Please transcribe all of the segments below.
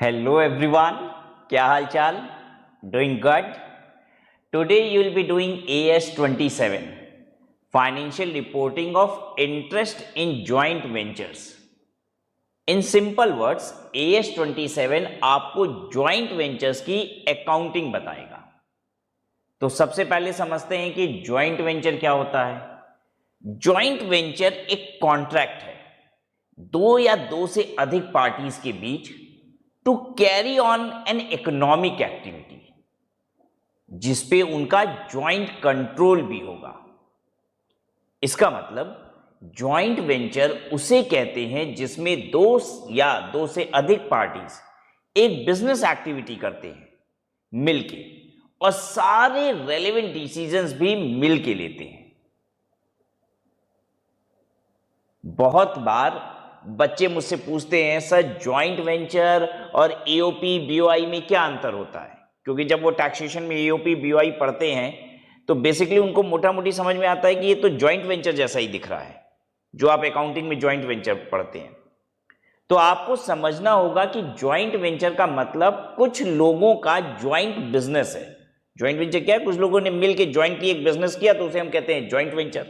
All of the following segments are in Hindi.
Hello everyone, क्या हाल चाल? Doing good? Today you will be doing AS27, Financial Reporting of Interest in Joint Ventures. In simple words, AS27 आपको joint ventures की accounting बताएगा. तो सबसे पहले समझते हैं कि joint venture क्या होता है. Joint venture एक कॉन्ट्रैक्ट है दो या दो से अधिक पार्टीज के बीच to carry on an economic activity जिसपे उनका ज्वाइंट कंट्रोल भी होगा. इसका मतलब ज्वाइंट वेंचर उसे कहते हैं जिसमें दो या दो से अधिक पार्टीज एक बिजनेस एक्टिविटी करते हैं मिलके और सारे रेलेवेंट डिसीजंस भी मिलके लेते हैं. बहुत बार बच्चे मुझसे पूछते हैं सर जॉइंट वेंचर और एओपी बीओआई में क्या अंतर होता है, क्योंकि जब वो टैक्सेशन में एओपी बीओआई पढ़ते हैं तो बेसिकली उनको मोटा मोटी समझ में आता है कि ये तो जॉइंट वेंचर जैसा ही दिख रहा है जो आप अकाउंटिंग में जॉइंट वेंचर पढ़ते हैं. तो आपको समझना होगा कि जॉइंट वेंचर का मतलब कुछ लोगों का जॉइंट बिजनेस है. जॉइंट वेंचर क्या है? कुछ लोगों ने मिलकर ज्वाइंटली एक बिजनेस किया तो उसे हम कहते हैं जॉइंट वेंचर.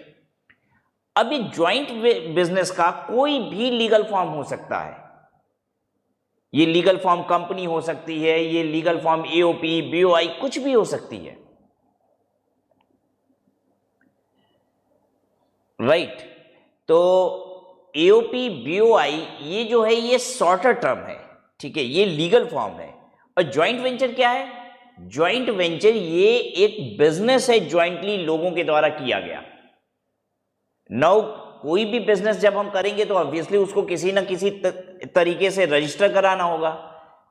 अभी ज्वाइंट बिजनेस का कोई भी लीगल फॉर्म हो सकता है. ये लीगल फॉर्म कंपनी हो सकती है, ये लीगल फॉर्म एओपी बीओआई कुछ भी हो सकती है. राइट. तो एओपी बीओआई ये जो है ये शॉर्टर टर्म है, ठीक है, ये लीगल फॉर्म है. और ज्वाइंट वेंचर क्या है? ज्वाइंट वेंचर ये एक बिजनेस है ज्वाइंटली लोगों के द्वारा किया गया. नाउ कोई भी बिजनेस जब हम करेंगे तो ऑब्वियसली उसको किसी ना किसी तरीके से रजिस्टर कराना होगा.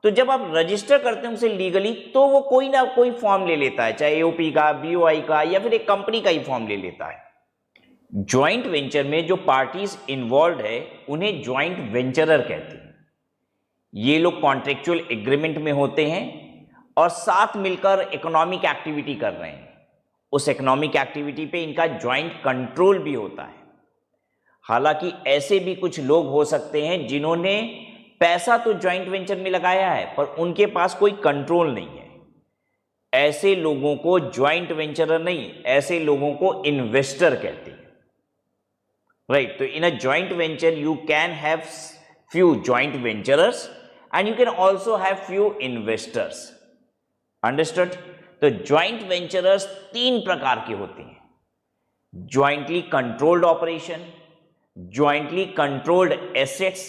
तो जब आप रजिस्टर करते हैं उसे लीगली तो वो कोई ना कोई फॉर्म ले लेता है, चाहे एओपी का, बीओआई का या फिर एक कंपनी का ही फॉर्म ले लेता है. ज्वाइंट वेंचर में जो पार्टीज इन्वॉल्व है उन्हें ज्वाइंट वेंचरर कहते हैं. ये लोग कॉन्ट्रेक्चुअल एग्रीमेंट में होते हैं और साथ मिलकर इकोनॉमिक एक्टिविटी कर रहे हैं. उस इकोनॉमिक एक्टिविटी पे इनका ज्वाइंट कंट्रोल भी होता है. हालांकि ऐसे भी कुछ लोग हो सकते हैं जिन्होंने पैसा तो ज्वाइंट वेंचर में लगाया है पर उनके पास कोई कंट्रोल नहीं है. ऐसे लोगों को ज्वाइंट वेंचरर नहीं, ऐसे लोगों को इन्वेस्टर कहते हैं. राइट. तो in a joint venture you can have few joint venturers and you can also have few investors. Understood. तो ज्वाइंट वेंचरर्स तीन प्रकार के होते हैं: jointly controlled operation, jointly controlled assets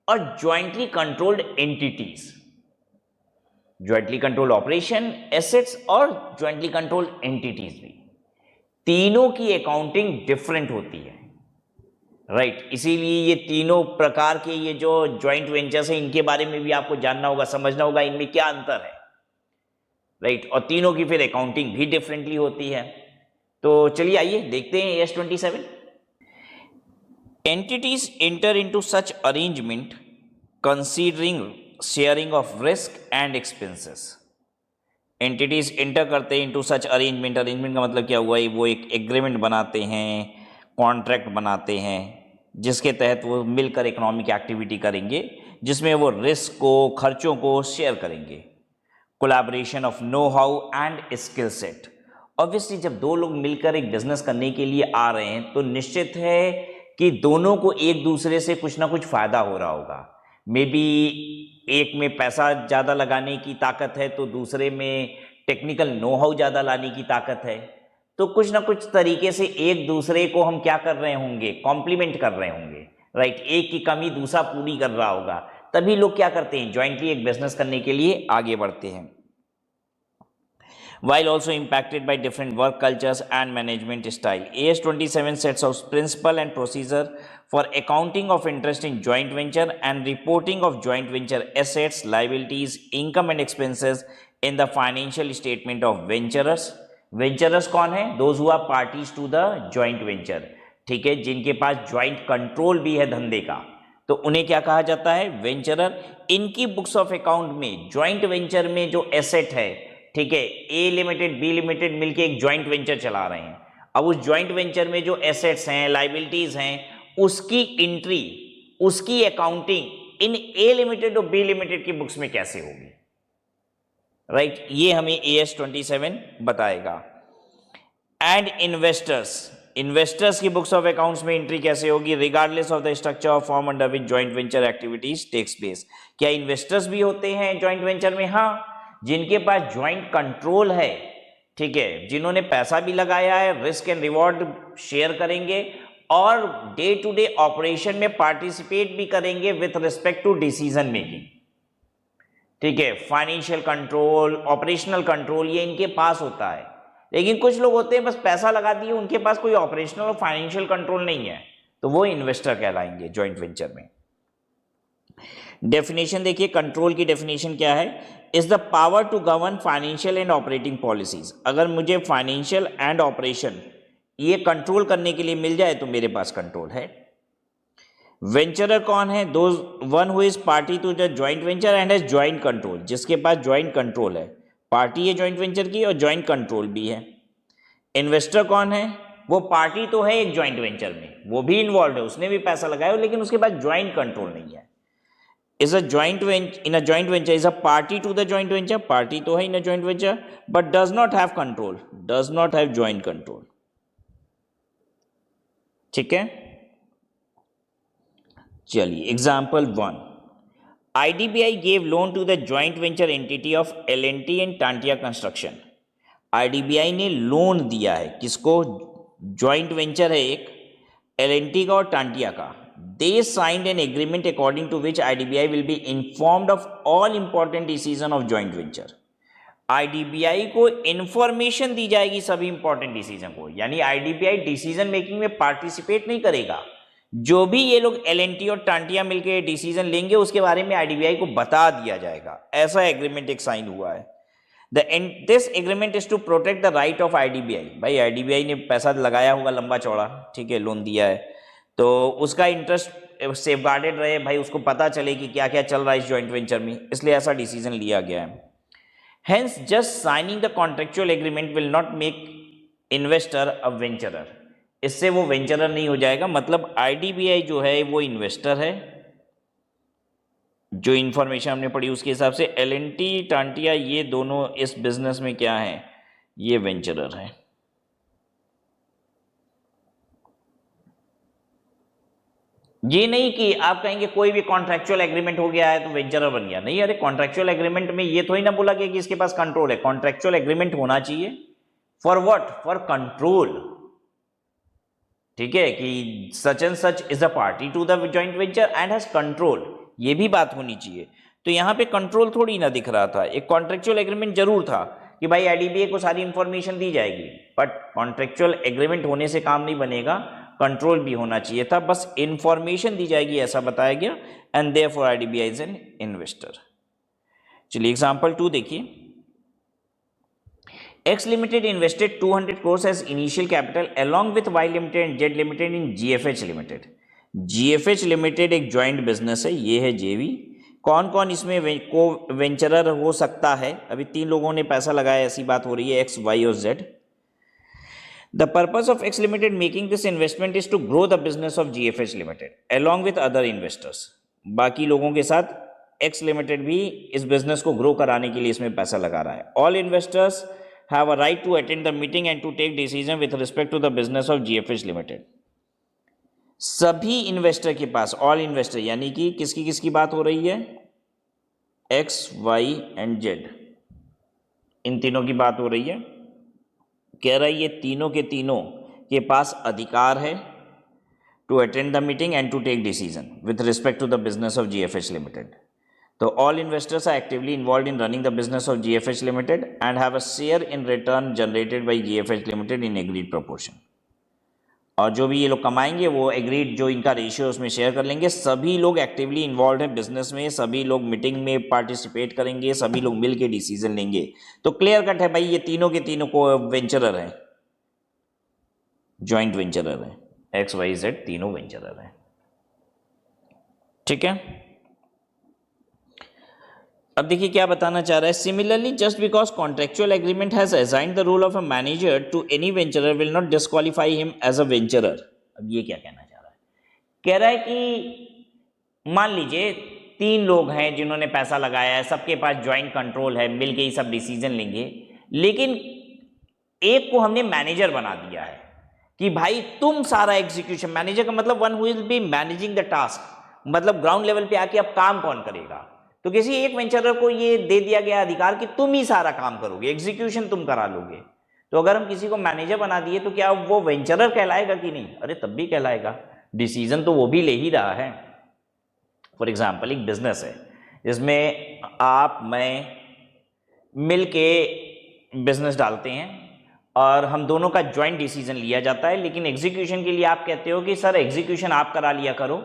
और jointly controlled entities. Jointly controlled operation, assets और ज्वाइंटली कंट्रोल्ड एंटिटीज भी तीनों की अकाउंटिंग डिफरेंट होती है. राइट. इसीलिए ये तीनों प्रकार के ये जो ज्वाइंट वेंचर्स हैं इनके बारे में भी आपको जानना होगा, समझना होगा इनमें क्या अंतर है. राइट. और तीनों की फिर अकाउंटिंग भी डिफरेंटली होती है. तो चलिए आइए देखते हैं AS27. Entities enter into such arrangement considering sharing of risk and expenses. Entities enter करते हैं इनटू सच अरेंजमेंट. अरेंजमेंट का मतलब क्या हुआ? वो एक एग्रीमेंट बनाते हैं, कॉन्ट्रैक्ट बनाते हैं जिसके तहत वो मिलकर इकोनॉमिक एक्टिविटी करेंगे जिसमें वो रिस्क को, खर्चों को शेयर करेंगे. Collaboration of know how and skill set. Obviously जब दो लोग मिलकर एक बिजनेस करने के लिए आ रहे हैं तो निश्चित है कि दोनों को एक दूसरे से कुछ ना कुछ फायदा हो रहा होगा. मे बी एक में पैसा ज़्यादा लगाने की ताकत है तो दूसरे में टेक्निकल नो हाउ ज़्यादा लाने की ताकत है. तो कुछ ना कुछ तरीके से एक दूसरे को हम क्या कर रहे होंगे? कॉम्प्लीमेंट कर रहे होंगे. राइट. एक की कमी दूसरा पूरी कर रहा होगा. तभी लोग क्या करते हैं? ज्वाइंटली एक बिजनेस करने के लिए आगे बढ़ते हैं. While also impacted by different work cultures and management style, AS27 sets out principle and procedure for accounting of interest in joint venture and reporting of joint venture assets, liabilities, income and expenses in the financial statement of venturers. Venturers कौन है? Those who are parties to the joint venture. ठीक है, जिनके पास joint control भी है धंधे का, तो उन्हें क्या कहा जाता है? वेंचरर. इनकी बुक्स ऑफ अकाउंट में ज्वाइंट वेंचर में जो एसेट है, ठीक है, ए लिमिटेड बी लिमिटेड मिलके एक ज्वाइंट वेंचर चला रहे हैं. अब उस ज्वाइंट वेंचर में जो एसेट्स हैं, लाइबिलिटीज हैं, उसकी एंट्री, उसकी अकाउंटिंग इन ए लिमिटेड और बी लिमिटेड की बुक्स में कैसे होगी, राइट, ये हमें AS27 बताएगा। एंड इन्वेस्टर्स की बुक्स ऑफ अकाउंट्स में एंट्री कैसे होगी, regardless of the structure of form under which joint venture activities takes place. क्या इन्वेस्टर्स भी होते हैं जॉइंट वेंचर में? हाँ, जिनके पास जॉइंट कंट्रोल है, ठीक है, जिन्होंने पैसा भी लगाया है, रिस्क एंड रिवॉर्ड शेयर करेंगे और डे टू डे ऑपरेशन में पार्टिसिपेट भी करेंगे with respect to decision making, ठीक है, फाइनेंशियल कंट्रोल, ऑपरेशनल कंट्रोल, ये इनके पास होता है। लेकिन कुछ लोग होते हैं बस पैसा लगा दिए, उनके पास कोई ऑपरेशनल और फाइनेंशियल कंट्रोल नहीं है, तो वो इन्वेस्टर कहलाएंगे जॉइंट वेंचर में। डेफिनेशन देखिए, कंट्रोल की डेफिनेशन क्या है, is the power to govern financial and operating policies. अगर मुझे फाइनेंशियल एंड ऑपरेशन ये कंट्रोल करने के लिए मिल जाए तो मेरे पास कंट्रोल है। वेंचरर कौन है? दो one who is party to the joint venture and has joint control, जिसके पास जॉइंट कंट्रोल है, पार्टी है जॉइंट वेंचर की और जॉइंट कंट्रोल भी है। इन्वेस्टर कौन है? वो पार्टी तो है एक जॉइंट वेंचर में, वो भी इन्वॉल्व है, उसने भी पैसा लगाया, लेकिन उसके पास जॉइंट कंट्रोल नहीं है। Is a joint in a joint venture is a party to the joint venture, party तो है in a joint venture but does not have control, does not have joint control. ठीक है, चलिए example 1, IDBI gave loan to the joint venture entity of L&T and Tantia Construction। IDBI ने लोन दिया है किसको? जॉइंट वेंचर है एक, L&T का और टांटिया का। They signed an agreement according to which IDBI will be informed of all important decision of joint venture। IDBI को इंफॉर्मेशन दी जाएगी सभी इंपॉर्टेंट डिसीजन को, यानी IDBI डिसीजन मेकिंग में पार्टिसिपेट नहीं करेगा, जो भी ये लोग L&T और टांटिया मिलकर डिसीजन लेंगे उसके बारे में IDBI को बता दिया जाएगा। ऐसा एग्रीमेंट एक साइन हुआ है। This agreement is to protect the right of IDBI। भाई IDBI ने पैसा लगाया होगा लंबा चौड़ा, ठीक है, लोन दिया है, तो उसका इंटरेस्ट सेफगार्डेड रहे, भाई उसको पता चले कि क्या क्या चल रहा है इस जॉइंट वेंचर में, इसलिए ऐसा डिसीजन लिया गया है। Hence, just signing the contractual agreement will not make investor a venturer। इससे वो वेंचरर नहीं हो जाएगा, मतलब IDBI जो है वो इन्वेस्टर है, जो इंफॉर्मेशन हमने पढ़ी उसके हिसाब से L&T टांटिया ये दोनों इस बिजनेस में क्या है, ये वेंचरर है। ये नहीं कि आप कहेंगे कोई भी कॉन्ट्रेक्चुअल एग्रीमेंट हो गया है तो वेंचरर बन गया, नहीं, अरे कॉन्ट्रेक्चुअल एग्रीमेंट में ये थोड़ी ना बोला गया कि इसके पास कंट्रोल है। कॉन्ट्रेक्चुअल एग्रीमेंट होना चाहिए फॉर व्हाट? फॉर कंट्रोल, ठीक है, कि such and such is a party to the joint venture and has control, ये भी बात होनी चाहिए। तो यहाँ पे कंट्रोल थोड़ी ना दिख रहा था, एक कॉन्ट्रेक्चुअल एग्रीमेंट जरूर था कि भाई IDBI को सारी इंफॉर्मेशन दी जाएगी, बट कॉन्ट्रेक्चुअल एग्रीमेंट होने से काम नहीं बनेगा, कंट्रोल भी होना चाहिए था, बस इंफॉर्मेशन दी जाएगी ऐसा बताया गया। And therefore IDBI is an investor. चलिए एग्जांपल 2 देखिए, X Limited invested 200 crores as initial capital along with Y Limited and Z Limited in GFH Limited। GFH Limited एक ज्वाइंट बिजनेस है, ये है JV। कौन कौन इसमें को वेंचरर हो सकता है? अभी 3 लोगों ने पैसा लगाया, ऐसी बात हो रही है, X, Y और Z। The purpose of X Limited making this investment is to grow the business of GFH Limited along with other investors। बाकी लोगों के साथ X Limited भी इस बिजनेस को ग्रो कराने के लिए इसमें पैसा लगा रहा है। All investors have a right to attend the meeting and to take decision with respect to the business of GFH Limited। सभी इन्वेस्टर के पास, ऑल इन्वेस्टर यानी कि किसकी किसकी बात हो रही है? X, Y एंड Z, इन तीनों की बात हो रही है। कह रहा है ये तीनों के तीनों के पास अधिकार है to attend the meeting and to take decision with respect to the business of GFH limited. तो all investors are actively involved in running the business of GFH limited and have a share in return generated by GFH limited in agreed proportion. और जो भी ये लोग कमाएंगे वो एग्रीड जो इनका रेशियो उसमें शेयर कर लेंगे। सभी लोग एक्टिवली इन्वॉल्व हैं बिजनेस में, सभी लोग मीटिंग में पार्टिसिपेट करेंगे, सभी लोग मिल के डिसीजन लेंगे। तो क्लियर कट है भाई, ये तीनों के तीनों को वेंचरर हैं, ज्वाइंट वेंचरर हैं, X, Y, Z तीनों वेंचरर हैं। ठीक है, अब देखिए क्या बताना चाह रहा है। Similarly, just because contractual agreement has assigned the role of a manager to any venturer will not disqualify him as a venturer. अब ये क्या कहना चाह रहा है? कह रहा है कि मान लीजिए 3 लोग हैं जिन्होंने पैसा लगाया है, सबके पास ज्वाइंट कंट्रोल है, मिलके ही सब डिसीजन लेंगे, लेकिन एक को हमने मैनेजर बना दिया है कि भाई तुम सारा एग्जीक्यूशन, मैनेजर का मतलब one who will be managing the task, मतलब ग्राउंड लेवल पे आके अब काम कौन करेगा। तो किसी एक वेंचरर को ये दे दिया गया अधिकार कि तुम ही सारा काम करोगे, एग्जीक्यूशन तुम करा लोगे। तो अगर हम किसी को मैनेजर बना दिए तो क्या वो वेंचरर कहलाएगा कि नहीं? अरे तब भी कहलाएगा, डिसीजन तो वो भी ले ही रहा है। फॉर एग्जाम्पल एक बिजनेस है जिसमें आप मैं मिल के बिजनेस डालते हैं और हम दोनों का ज्वाइंट डिसीजन लिया जाता है, लेकिन एग्जीक्यूशन के लिए आप कहते हो कि सर एग्जीक्यूशन आप करा लिया करो,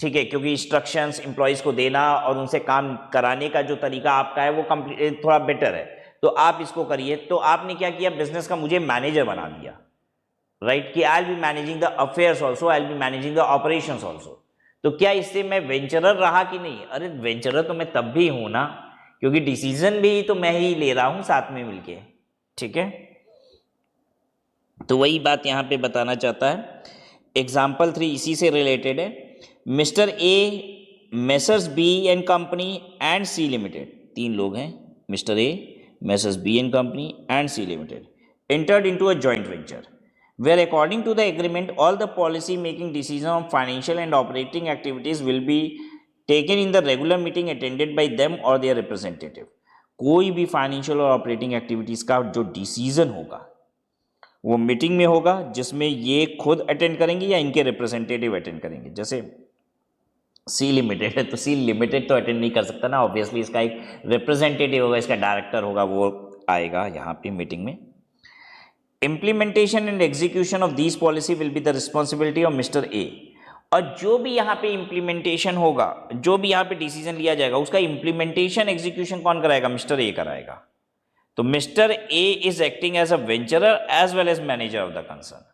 ठीक है, क्योंकि इंस्ट्रक्शंस एम्प्लॉयज़ को देना और उनसे काम कराने का जो तरीका आपका है वो कंप्लीट थोड़ा बेटर है, तो आप इसको करिए। तो आपने क्या किया, बिजनेस का मुझे मैनेजर बना दिया, राइट, कि I will be managing the affairs also, I will be managing the operations also. तो क्या इससे मैं वेंचरर रहा कि नहीं? अरे वेंचरर तो मैं तब भी हूं ना, क्योंकि डिसीजन भी तो मैं ही ले रहा हूं साथ में मिलके, ठीक है। तो वही बात यहां पे बताना चाहता है। एग्जाम्पल 3 इसी से रिलेटेड है। Mister A, messrs B and company and C limited, 3 लोग हैं, mister A, messrs B and company and C limited entered into a joint venture where according to the agreement all the policy making decisions on financial and operating activities will be taken in the regular meeting attended by them or their representative। कोई भी फाइनेंशियल और ऑपरेटिंग एक्टिविटीज का जो डिसीजन होगा वो मीटिंग में होगा, जिसमें ये खुद अटेंड करेंगे या इनके रिप्रेजेंटेटिव अटेंड करेंगे। जैसे सी लिमिटेड है तो सी लिमिटेड तो अटेंड नहीं कर सकता ना, ऑब्वियसली इसका एक रिप्रेजेंटेटिव होगा, इसका डायरेक्टर होगा, वो आएगा यहाँ पे मीटिंग में। Implementation and execution of these policy will be the responsibility of Mr. A। और जो भी यहाँ पे इम्प्लीमेंटेशन होगा, जो भी यहाँ पे डिसीजन लिया जाएगा, उसका इम्प्लीमेंटेशन एग्जीक्यूशन कौन कराएगा? मिस्टर ए कराएगा। तो mister A is acting as a venturer as well as manager of the concern.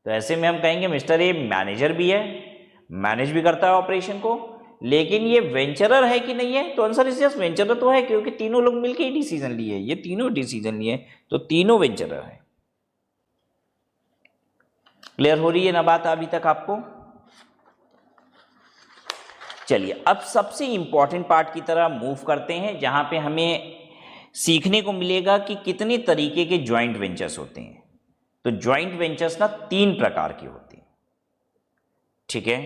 तो ऐसे में हम कहेंगे मिस्टर ए मैनेजर भी है, मैनेज भी करता है ऑपरेशन को, लेकिन ये वेंचरर है कि नहीं है? तो आंसर इज यस, वेंचरर तो है, क्योंकि तीनों लोग मिलकर ही डिसीजन लिए, ये तीनों डिसीजन लिए, तो तीनों वेंचरर है। क्लियर हो रही है ना बात अभी तक आपको? चलिए अब सबसे इंपॉर्टेंट पार्ट की तरह मूव करते हैं, जहां पे हमें सीखने को मिलेगा कि कितने तरीके के ज्वाइंट वेंचर्स होते हैं। तो ज्वाइंट वेंचर्स ना 3 प्रकार के होते हैं, ठीक है।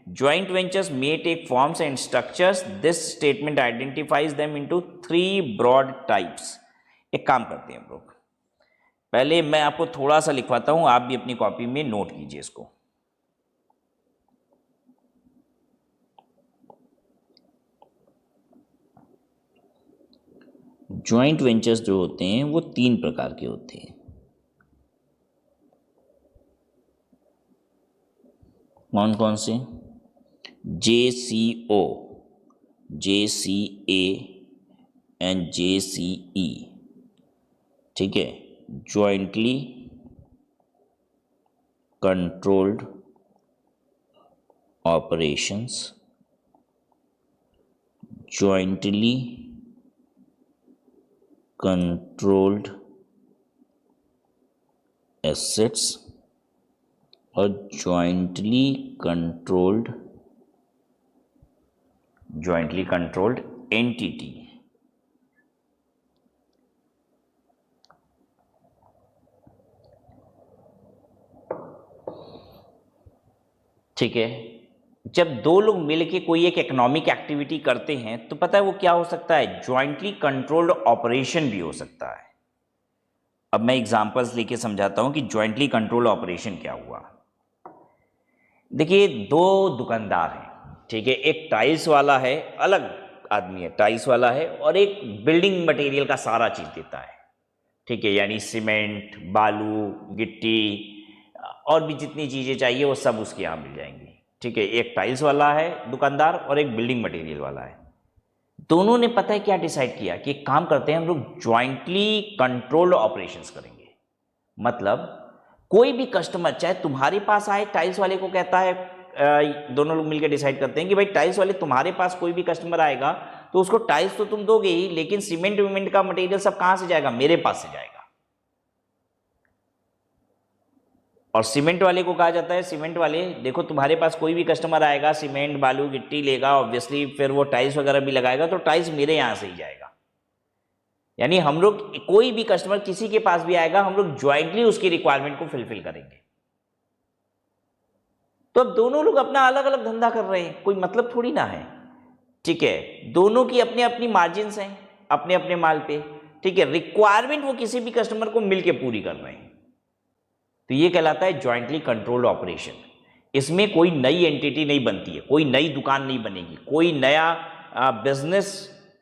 Joint ventures may take forms and structures, this statement identifies them into 3 broad types. एक काम करते हैं हम लोग, पहले मैं आपको थोड़ा सा लिखवाता हूं, आप भी अपनी कॉपी में नोट कीजिए इसको। ज्वाइंट वेंचर्स जो होते हैं वो 3 प्रकार के होते हैं। कौन कौन से? JCO, JCA एंड JCE, ठीक है, jointly controlled operations, jointly controlled assets और jointly controlled entity। ठीक है, जब 2 लोग मिलके कोई एक इकोनॉमिक एक्टिविटी करते हैं तो पता है वो क्या हो सकता है? ज्वाइंटली कंट्रोल्ड ऑपरेशन भी हो सकता है। अब मैं एग्जांपल्स लेके समझाता हूं कि ज्वाइंटली कंट्रोल्ड ऑपरेशन क्या हुआ। देखिए 2 दुकानदार हैं, ठीक है, एक टाइल्स वाला है, अलग आदमी है, टाइल्स वाला है, और एक बिल्डिंग मटेरियल का सारा चीज देता है, ठीक है, यानी सीमेंट, बालू, गिट्टी और भी जितनी चीजें चाहिए वो सब उसके यहाँ मिल जाएंगी, ठीक है। एक टाइल्स वाला है दुकानदार और एक बिल्डिंग मटेरियल वाला है। दोनों ने पता है क्या डिसाइड किया कि एक काम करते हैं हम लोग ज्वाइंटली कंट्रोल्ड ऑपरेशंस करेंगे। मतलब कोई भी कस्टमर चाहे तुम्हारे पास आए, टाइल्स वाले को कहता है, दोनों लोग मिलकर डिसाइड करते हैं कि भाई टाइल्स वाले तुम्हारे पास कोई भी कस्टमर आएगा तो उसको टाइल्स तो तुम दोगे ही, लेकिन सीमेंट विमेंट का मटेरियल सब कहां से जाएगा? मेरे पास से जाएगा। और सीमेंट वाले को कहा जाता है, सीमेंट वाले देखो तुम्हारे पास कोई भी कस्टमर आएगा, सीमेंट बालू गिट्टी लेगा, ऑब्वियसली फिर वो टाइल्स वगैरह भी लगाएगा, तो टाइल्स मेरे यहाँ से ही जाएगा। यानी हम लोग, कोई भी कस्टमर किसी के पास भी आएगा, हम लोग ज्वाइंटली उसकी रिक्वायरमेंट को फुलफिल करेंगे। तो अब दोनों लोग अपना अलग अलग धंधा कर रहे हैं, कोई मतलब थोड़ी ना है, ठीक है। दोनों की अपनी अपनी मार्जिन्स हैं अपने अपने माल पे, ठीक है। रिक्वायरमेंट वो किसी भी कस्टमर को मिलके पूरी कर रहे हैं, तो ये कहलाता है ज्वाइंटली कंट्रोल्ड ऑपरेशन। इसमें कोई नई एंटिटी नहीं बनती है, कोई नई दुकान नहीं बनेगी, कोई नया बिजनेस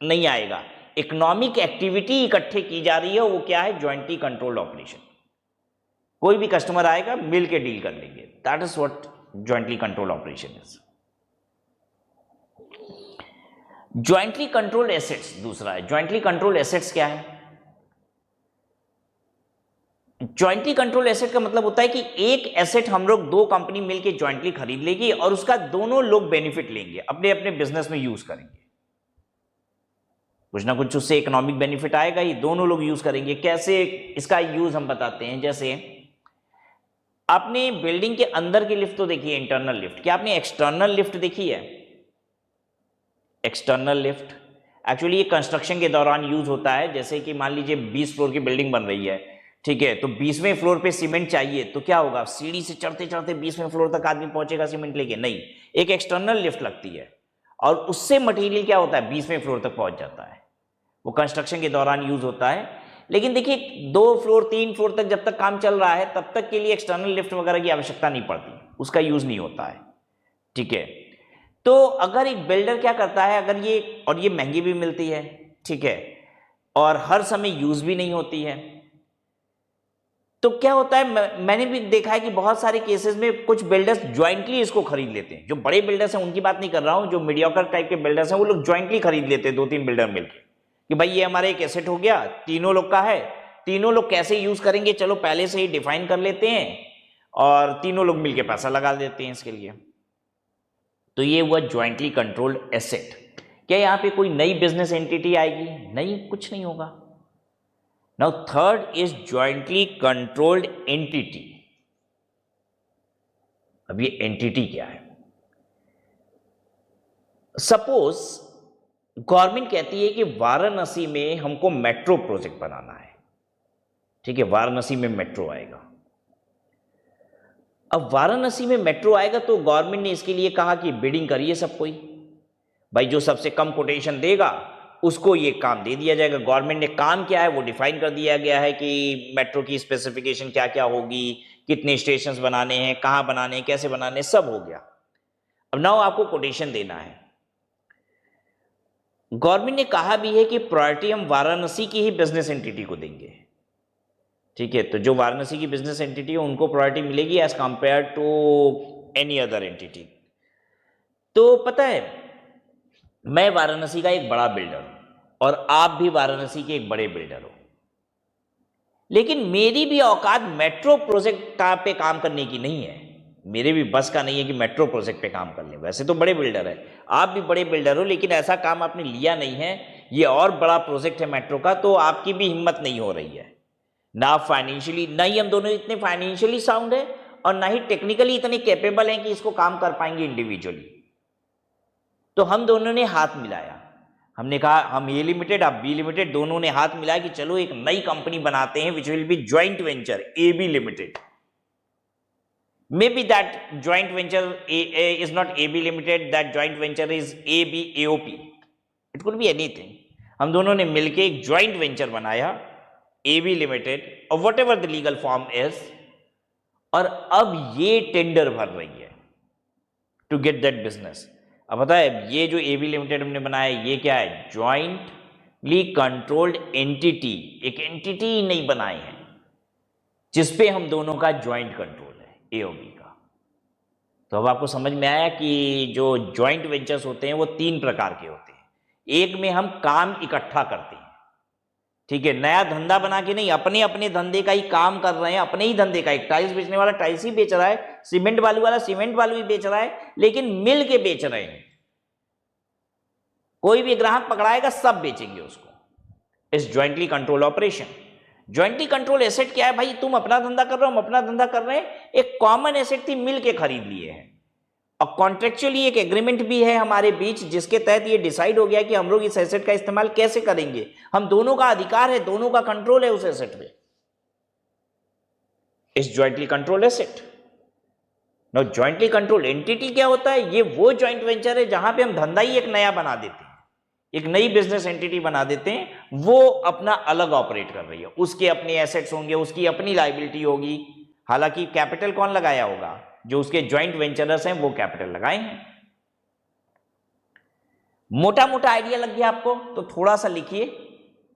नहीं आएगा, इकोनॉमिक एक्टिविटी इकट्ठे की जा रही है, वो क्या है, ज्वाइंटली कंट्रोल्ड ऑपरेशन। कोई भी कस्टमर आएगा, मिल के डील कर लेंगे, that is what jointly controlled operation is. Jointly controlled assets दूसरा है। ज्वाइंटली कंट्रोल्ड एसेट्स क्या है? ज्वाइंटली कंट्रोल एसेट का मतलब होता है कि एक एसेट हम लोग दो कंपनी मिलकर ज्वाइंटली खरीद लेगी और उसका दोनों लोग बेनिफिट लेंगे, अपने अपने बिजनेस में यूज करेंगे, कुछ ना कुछ उससे इकोनॉमिक बेनिफिट आएगा, ये दोनों लोग यूज करेंगे। कैसे इसका यूज हम बताते हैं। जैसे आपने बिल्डिंग के अंदर की लिफ्ट तो देखी है, इंटरनल लिफ्ट, क्या आपने एक्सटर्नल लिफ्ट देखी है? एक्सटर्नल लिफ्ट एक्चुअली ये कंस्ट्रक्शन के दौरान यूज होता है। जैसे कि मान लीजिए 20 फ्लोर की बिल्डिंग बन रही है, ठीक है, तो 20वें फ्लोर पे सीमेंट चाहिए, तो क्या होगा, सीढ़ी से चढ़ते चढ़ते 20वें फ्लोर तक आदमी पहुंचेगा सीमेंट लेके? नहीं, एक एक्सटर्नल लिफ्ट लगती है और उससे मटेरियल क्या होता है, 20वें फ्लोर तक पहुंच जाता है। वो कंस्ट्रक्शन के दौरान यूज होता है। लेकिन देखिए 2 फ्लोर 3 फ्लोर तक जब तक काम चल रहा है तब तक के लिए एक्सटर्नल लिफ्ट वगैरह की आवश्यकता नहीं पड़ती, उसका यूज नहीं होता है, ठीक है। तो अगर एक बिल्डर क्या करता है, अगर ये, और ये महंगी भी मिलती है, ठीक है, और हर समय यूज भी नहीं होती है, तो क्या होता है, मैंने भी देखा है कि बहुत सारे केसेस में कुछ बिल्डर्स ज्वाइंटली इसको खरीद लेते हैं। जो बड़े बिल्डर्स हैं उनकी बात नहीं कर रहा हूं, जो मीडियोकर टाइप के बिल्डर्स हैं वो लोग ज्वाइंटली खरीद लेते हैं, 2-3 बिल्डर मिलकर, कि भाई ये हमारा एक एसेट हो गया, तीनों लोग का है, तीनों लोग कैसे यूज करेंगे चलो पहले से ही डिफाइन कर लेते हैं और तीनों लोग मिलकर पैसा लगा देते हैं इसके लिए। तो ये हुआ ज्वाइंटली कंट्रोल्ड एसेट। क्या यहां पे कोई नई बिजनेस एंटिटी आएगी? नहीं, कुछ नहीं होगा। Now third is jointly controlled entity. अब ये एंटिटी क्या है? सपोज गवर्नमेंट कहती है कि वाराणसी में हमको मेट्रो प्रोजेक्ट बनाना है, ठीक है, वाराणसी में मेट्रो आएगा। अब वाराणसी में मेट्रो आएगा तो गवर्नमेंट ने इसके लिए कहा कि बिडिंग करिए सब कोई, भाई जो सबसे कम कोटेशन देगा उसको ये काम दे दिया जाएगा। गवर्नमेंट ने काम क्या है वो डिफाइन कर दिया गया है कि मेट्रो की स्पेसिफिकेशन क्या क्या होगी, कितने स्टेशंस बनाने हैं, कहाँ बनाने हैं, कैसे बनाने हैं, सब हो गया। अब नाउ आपको कोटेशन देना है। गवर्नमेंट ने कहा भी है कि प्रायोरिटी हम वाराणसी की ही बिजनेस एंटिटी को देंगे, ठीक है। तो जो वाराणसी की बिजनेस एंटिटी है उनको प्रायोरिटी मिलेगी as compare to any other entity. तो पता है, मैं वाराणसी का एक बड़ा बिल्डर हूं और आप भी वाराणसी के एक बड़े बिल्डर हो, लेकिन मेरी भी औकात मेट्रो प्रोजेक्ट पे काम करने की नहीं है, मेरे भी बस का नहीं है कि मेट्रो प्रोजेक्ट पे काम कर लें। वैसे तो बड़े बिल्डर है, आप भी बड़े बिल्डर हो, लेकिन ऐसा काम आपने लिया नहीं है, ये और बड़ा प्रोजेक्ट है मेट्रो का, तो आपकी भी हिम्मत नहीं हो रही है ना फाइनेंशियली, ना ही हम दोनों इतने फाइनेंशियली साउंड है और ना ही टेक्निकली इतने कैपेबल हैं कि इसको काम कर पाएंगे इंडिविजुअली। तो हम दोनों ने हाथ मिलाया, हमने कहा हम ए लिमिटेड आप बी लिमिटेड, दोनों ने हाथ मिलाया कि चलो एक नई कंपनी बनाते हैं which will be joint venture A B limited. May be that joint venture is not A B limited, that joint venture is A B AOP, it could be anything. हम दोनों ने मिलकर एक ज्वाइंट वेंचर बनाया ए बी लिमिटेड और whatever the legal form is, और अब ये टेंडर भर रही है टू गेट दैट बिजनेस। अब पता है ये जो एबी लिमिटेड हमने बनाया ये क्या है, ज्वाइंटली कंट्रोल्ड एंटिटी, एक एंटिटी ही नहीं बनाए हैं जिसपे हम दोनों का ज्वाइंट कंट्रोल है एओबी का। तो अब आपको समझ में आया कि जो ज्वाइंट वेंचर्स होते हैं वो 3 प्रकार के होते हैं। एक में हम काम इकट्ठा करते हैं, ठीक है, नया धंधा बना के नहीं, अपने अपने धंधे का ही काम कर रहे हैं, अपने ही धंधे का। एक टाइल्स बेचने वाला टाइल्स ही बेच रहा है, सीमेंट बालू वाला सीमेंट बालू ही बेच रहा है, लेकिन मिल के बेच रहे हैं। कोई भी ग्राहक पकड़ाएगा सब बेचेंगे उसको, इस jointly control operation. Jointly control asset क्या है भाई? तुम अपना धंधा कर रहे हो, हम अपना धंधा कर रहे हैं, एक कॉमन एसेट थी, मिल के खरीद लिए हैं, और कॉन्ट्रेक्चुअली एक एग्रीमेंट भी है हमारे बीच जिसके तहत ये डिसाइड हो गया कि हम लोग इस एसेट का इस्तेमाल कैसे करेंगे। हम दोनों का अधिकार है, दोनों का कंट्रोल है उस एसेट पे, इस jointly control asset. No, jointly control entity क्या होता है? ये वो जॉइंट वेंचर है जहां पे हम धंधा ही एक नया बना देते हैं, एक नई बिजनेस एंटिटी बना देते हैं, वो अपना अलग ऑपरेट कर रही है, उसके अपने एसेट्स होंगे, उसकी अपनी लायबिलिटी होगी। हालांकि कैपिटल कौन लगाया होगा? जो उसके जॉइंट वेंचरर्स हैं वो कैपिटल लगाए हैं। मोटा मोटा आइडिया लग गया आपको? तो थोड़ा सा लिखिए,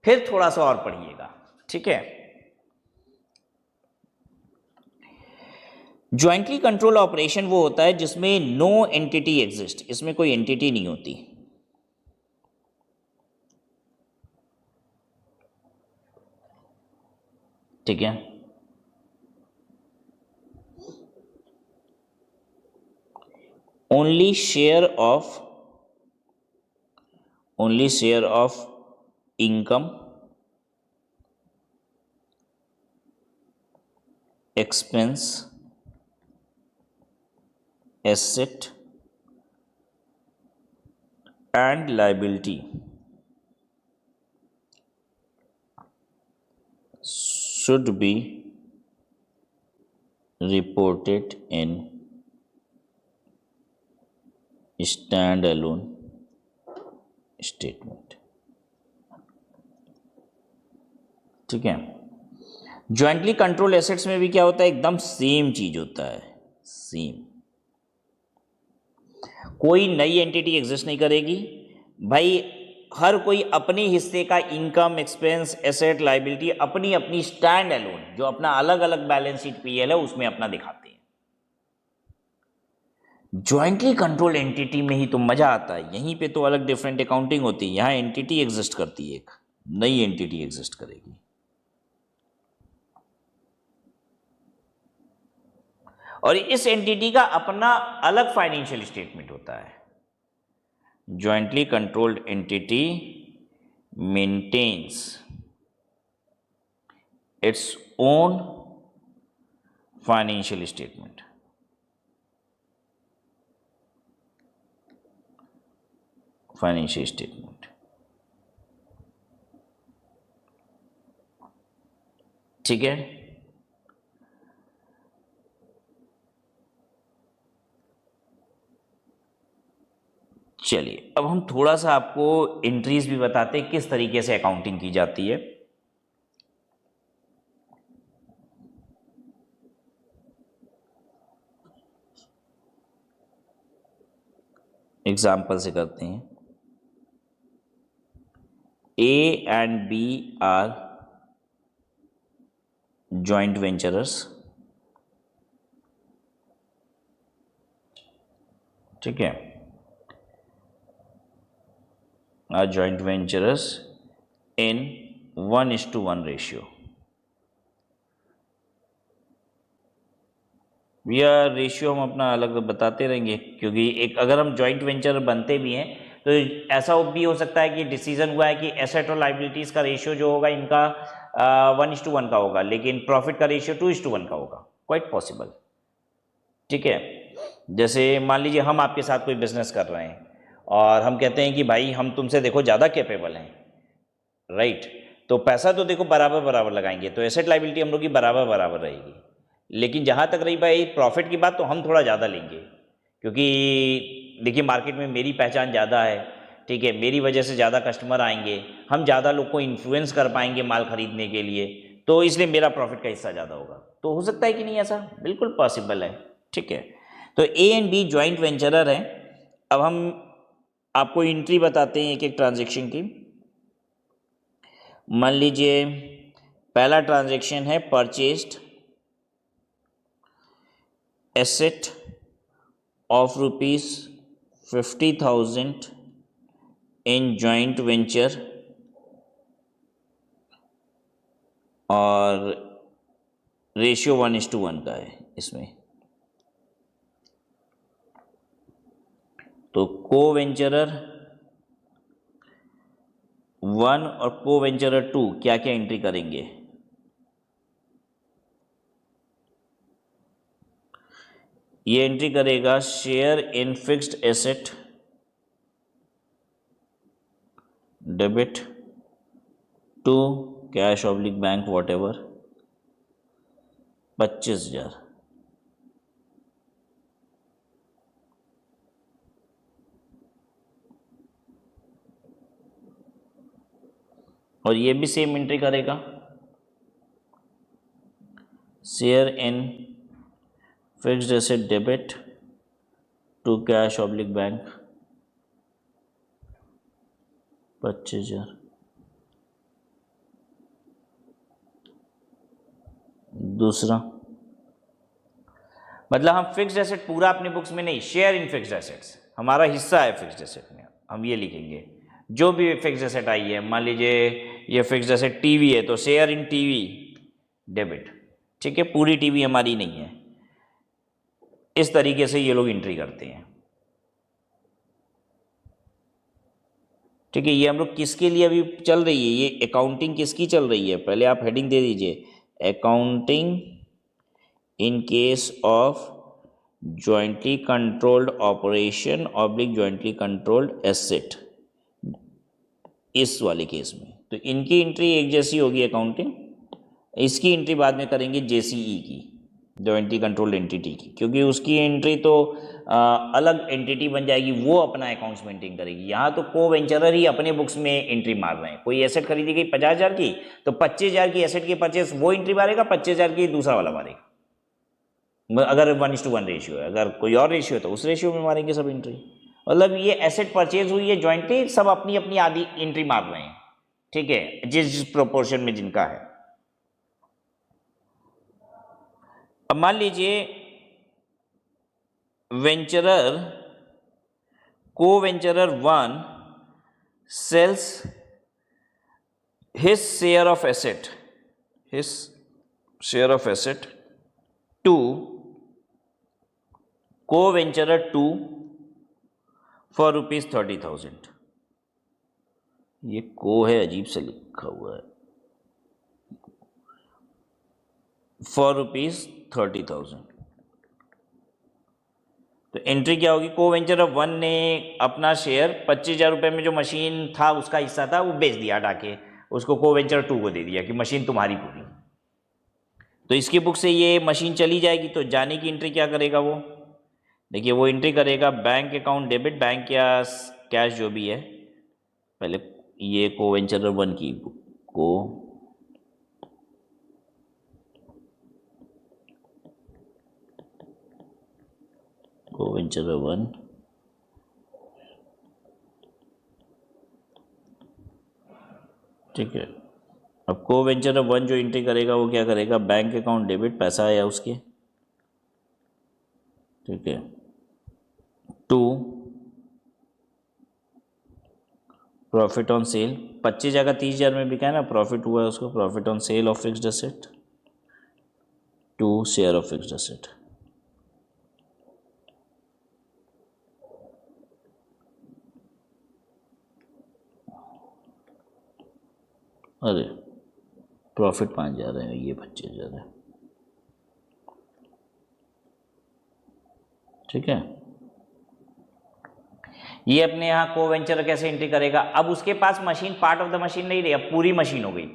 फिर थोड़ा सा और पढ़िएगा, ठीक है। ज्वाइंटली कंट्रोल ऑपरेशन वो होता है जिसमें नो एंटिटी एग्जिस्ट, इसमें कोई एंटिटी नहीं होती, ठीक है। Only share of income, expense, asset and liability should be reported in standalone statement, ठीक है। ज्वाइंटली कंट्रोल एसेट्स में भी क्या होता है? एकदम सेम चीज होता है, सेम, कोई नई एंटिटी एग्जिस्ट नहीं करेगी भाई। हर कोई अपने हिस्से का इनकम, एक्सपेंस, एसेट, लायबिलिटी अपनी अपनी स्टैंड अलोन, जो अपना अलग अलग बैलेंस शीट पीएल है उसमें अपना दिखाते हैं। ज्वाइंटली कंट्रोल एंटिटी में ही तो मजा आता है, यहीं पे तो अलग डिफरेंट अकाउंटिंग होती है, यहां एंटिटी एग्जिस्ट करती है, एक नई एंटिटी एग्जिस्ट करेगी। और इस एंटिटी का अपना अलग फाइनेंशियल स्टेटमेंट होता है। jointly controlled entity maintains its own financial statement, ठीक है। चलिए अब हम थोड़ा सा आपको एंट्रीज भी बताते हैं किस तरीके से अकाउंटिंग की जाती है। एग्जाम्पल से करते हैं। A and B are joint venturers, ठीक है, are joint venturers in 1:1 ratio. भैया रेशियो हम अपना अलग बताते रहेंगे, क्योंकि एक अगर हम जॉइंट वेंचर बनते भी हैं तो ऐसा भी हो सकता है कि डिसीजन हुआ है कि एसेट और लाइबिलिटीज़ का रेशियो जो होगा इनका 1:1 का होगा, लेकिन प्रॉफिट का रेशियो 2:1 का होगा, क्वाइट पॉसिबल, ठीक है। जैसे मान लीजिए हम आपके साथ कोई बिजनेस कर रहे हैं और हम कहते हैं कि भाई हम तुमसे देखो ज़्यादा कैपेबल हैं, राइट, तो पैसा तो देखो बराबर बराबर लगाएंगे, तो एसेट लाइबिलिटी हम लोग की बराबर बराबर रहेगी। लेकिन जहाँ तक रही भाई प्रॉफिट की बात, तो हम थोड़ा ज़्यादा लेंगे, क्योंकि देखिए मार्केट में मेरी पहचान ज़्यादा है, ठीक है, मेरी वजह से ज़्यादा कस्टमर आएंगे, हम ज़्यादा लोग को इन्फ्लुएंस कर पाएंगे माल खरीदने के लिए, तो इसलिए मेरा प्रॉफिट का हिस्सा ज़्यादा होगा। तो हो सकता है कि नहीं, ऐसा बिल्कुल पॉसिबल है, ठीक है। तो A and B joint venturer हैं। अब हम आपको एंट्री बताते हैं एक एक ट्रांजेक्शन की। मान लीजिए पहला ट्रांजेक्शन है purchased asset of ₹50,000 in joint venture, और रेशियो 1:1 का है इसमें। तो को वेंचरर 1 और को वेंचरर 2 क्या क्या एंट्री करेंगे? ये एंट्री करेगा share in fixed asset debit to cash oblique bank whatever 25,000। और ये भी सेम एंट्री करेगा share in fixed asset debit to cash oblique bank 25,000। दूसरा मतलब हम फिक्स्ड एसेट पूरा अपने बुक्स में नहीं, शेयर इन फिक्स्ड एसेट्स हमारा हिस्सा है फिक्स्ड एसेट में, हम ये लिखेंगे जो भी फिक्स्ड एसेट आई है। मान लीजिए ये फिक्स्ड एसेट टीवी है तो शेयर इन टीवी डेबिट, ठीक है, पूरी टीवी हमारी नहीं है। इस तरीके से ये लोग एंट्री करते हैं, ठीक है। ये हम लोग किसके लिए अभी चल रही है, ये अकाउंटिंग किसकी चल रही है, पहले आप हेडिंग दे दीजिए accounting in case of jointly controlled operation oblique jointly controlled asset, इस वाले केस में तो इनकी एंट्री एक जैसी होगी अकाउंटिंग, इसकी एंट्री बाद में करेंगे जेसीई की, जॉइंटली कंट्रोल्ड एंटिटी की, क्योंकि उसकी एंट्री तो अलग एंटिटी बन जाएगी, वो अपना अकाउंट्स मेंटेन करेगी। यहाँ तो को वेंचरर ही अपने बुक्स में एंट्री मार रहे हैं। कोई एसेट खरीदी गई 50,000 की तो 25,000 की एसेट की परचेस वो एंट्री मारेगा, 25,000 की दूसरा वाला मारेगा, अगर 1:1 रेशियो है। अगर कोई और रेशियो है तो उस रेशियो में मारेंगे सब एंट्री। मतलब ये एसेट परचेज हुई है जॉइंटली, सब अपनी अपनी आधी एंट्री मार रहे हैं, ठीक है, जिस जिस प्रोपोर्शन में जिनका है। अब मान लीजिए वेंचरर को venturer 1 sales his share of asset to को वेंचरर 2 फॉर ₹30,000। ये को है, अजीब से लिखा हुआ है, फॉर ₹30,000। तो एंट्री क्या होगी, को वेंचरर 1 ने अपना शेयर 25,000 रुपये में जो मशीन था उसका हिस्सा था वो बेच दिया हटा के, उसको को वेंचरर 2 को दे दिया कि मशीन तुम्हारी पूरी। तो इसकी बुक से ये मशीन चली जाएगी तो जाने की एंट्री क्या करेगा वो, देखिए वो एंट्री करेगा बैंक अकाउंट डेबिट, बैंक या कैश जो भी है, पहले ये को वेंचरर 1 की को वेंचरर 1 ठीक है। अब को वेंचरर 1 जो एंट्री करेगा वो क्या करेगा, बैंक अकाउंट डेबिट, पैसा आया उसके, ठीक है, टू प्रॉफिट ऑन सेल, 25,000 का 30,000 में बिका है ना, प्रॉफिट हुआ है उसको, profit on sale of fixed asset to share of fixed asset. अरे प्रॉफिट 5,000 है, ये 25,000 है, ठीक है। ये अपने यहाँ को वेंचर कैसे एंट्री करेगा, अब उसके पास machine part of the machine नहीं रही, अब पूरी मशीन हो गई।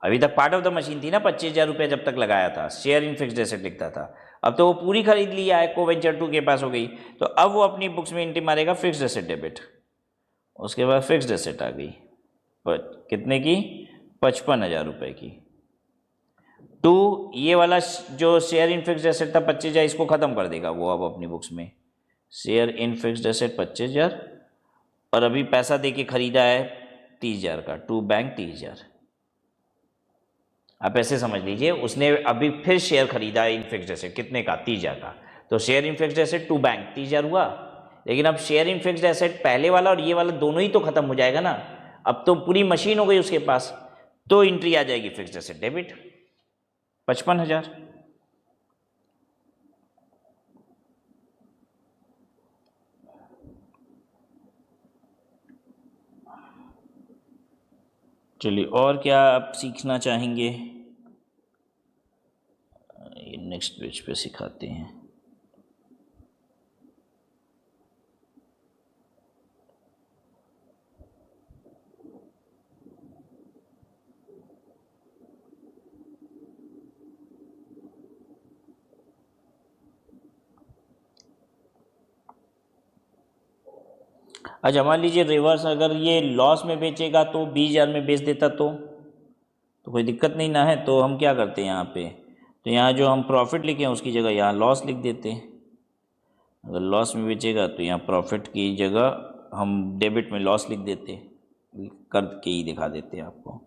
अभी तक पार्ट ऑफ द मशीन थी ना, 25,000 रुपये जब तक लगाया था, शेयर इन फिक्स्ड एसेट लिखता था, अब तो वो पूरी खरीद लिया है, को वेंचर 2 के पास हो गई, तो अब वो अपनी बुक्स में एंट्री मारेगा फिक्स्ड एसेट डेबिट, उसके बाद फिक्स्ड एसेट आ गई, पर कितने की, 55,000 रुपये की, टू ये वाला जो शेयर इन फिक्स्ड एसेट था 25,000, इसको ख़त्म कर देगा वो अब अपनी बुक्स में, शेयर इन फिक्स्ड एसेट 25,000, और अभी पैसा दे के खरीदा है 30,000 का, टू बैंक 30,000। आप ऐसे समझ लीजिए, उसने अभी फिर शेयर खरीदा है इन फिक्स्ड एसेट, कितने का, 30,000 का, तो share in fixed asset to bank 30,000 हुआ। लेकिन अब शेयर इन फिक्स्ड एसेट पहले वाला और ये वाला दोनों ही तो खत्म हो जाएगा ना, अब तो पूरी मशीन हो गई उसके पास, तो एंट्री आ जाएगी फिक्स्ड एसेट डेबिट 55,000। चलिए और क्या आप सीखना चाहेंगे, ये नेक्स्ट पेज पे सिखाते हैं। अच्छा मान लीजिए रिवर्स, अगर ये लॉस में बेचेगा तो 20,000 में बेच देता तो कोई दिक्कत नहीं ना है। तो हम क्या करते हैं यहाँ पे, तो यहाँ जो हम प्रॉफिट लिखे हैं उसकी जगह यहाँ लॉस लिख देते हैं। अगर लॉस में बेचेगा तो यहाँ प्रॉफिट की जगह हम डेबिट में लॉस लिख देते हैं, करके ही दिखा देते हैं आपको।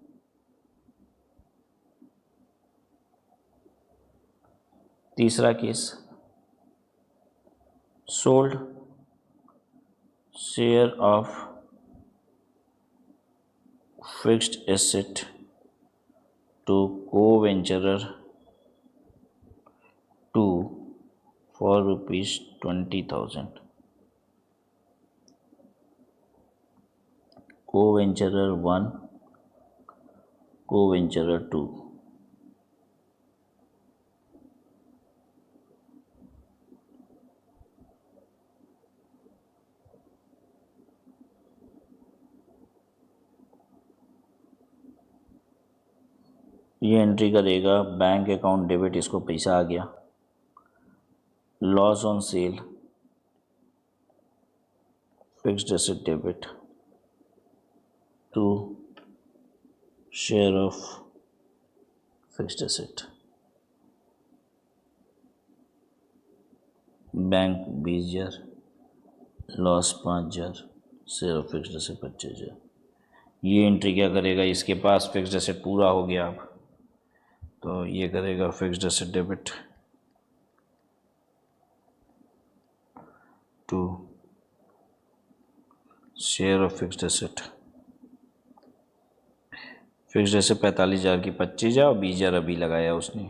तीसरा case, sold share of fixed asset to co-venturer 2 for ₹20,000। co-venturer 1, co-venturer 2। ये एंट्री करेगा, बैंक अकाउंट डेबिट, इसको पैसा आ गया। Loss on sale, fixed asset debit to share of fixed asset, bank 20,000, loss 5,000, share of fixed asset 25,000। ये एंट्री क्या करेगा, इसके पास फिक्स्ड एसेट पूरा हो गया अब, तो ये करेगा fixed asset debit to share of fixed asset. Fixed asset 45,000 की 25,000 और 20,000 अभी लगाया उसने,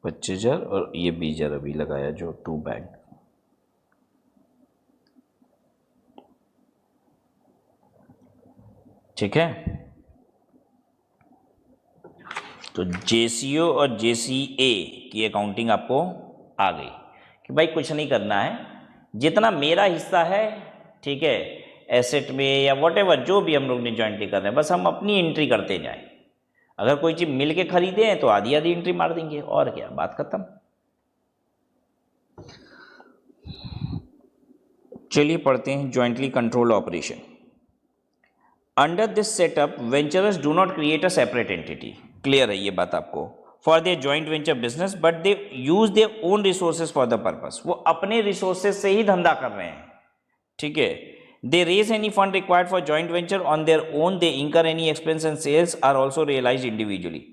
25,000 और ये 20,000 अभी लगाया जो टू बैंक। ठीक है, तो JCO और JCA की अकाउंटिंग आपको आ गई कि भाई कुछ नहीं करना है, जितना मेरा हिस्सा है, ठीक है, एसेट में या व्हाटएवर जो भी हम लोग ने जॉइंटली कर रहे हैं, बस हम अपनी एंट्री करते जाएं। अगर कोई चीज़ मिल के खरीदे हैं तो आधी आधी एंट्री मार देंगे, और क्या, बात खत्म। चलिए पढ़ते हैं jointly control operation. Under this setup venturers do not create a separate entity, clear है ये बात आपको, for their joint venture business, but they use their own resources for the purpose. वो अपने रिसोर्सेज से ही धंधा कर रहे हैं, ठीक है। They raise any fund required for joint venture on their own, they incur any expense and sales are also realise individually.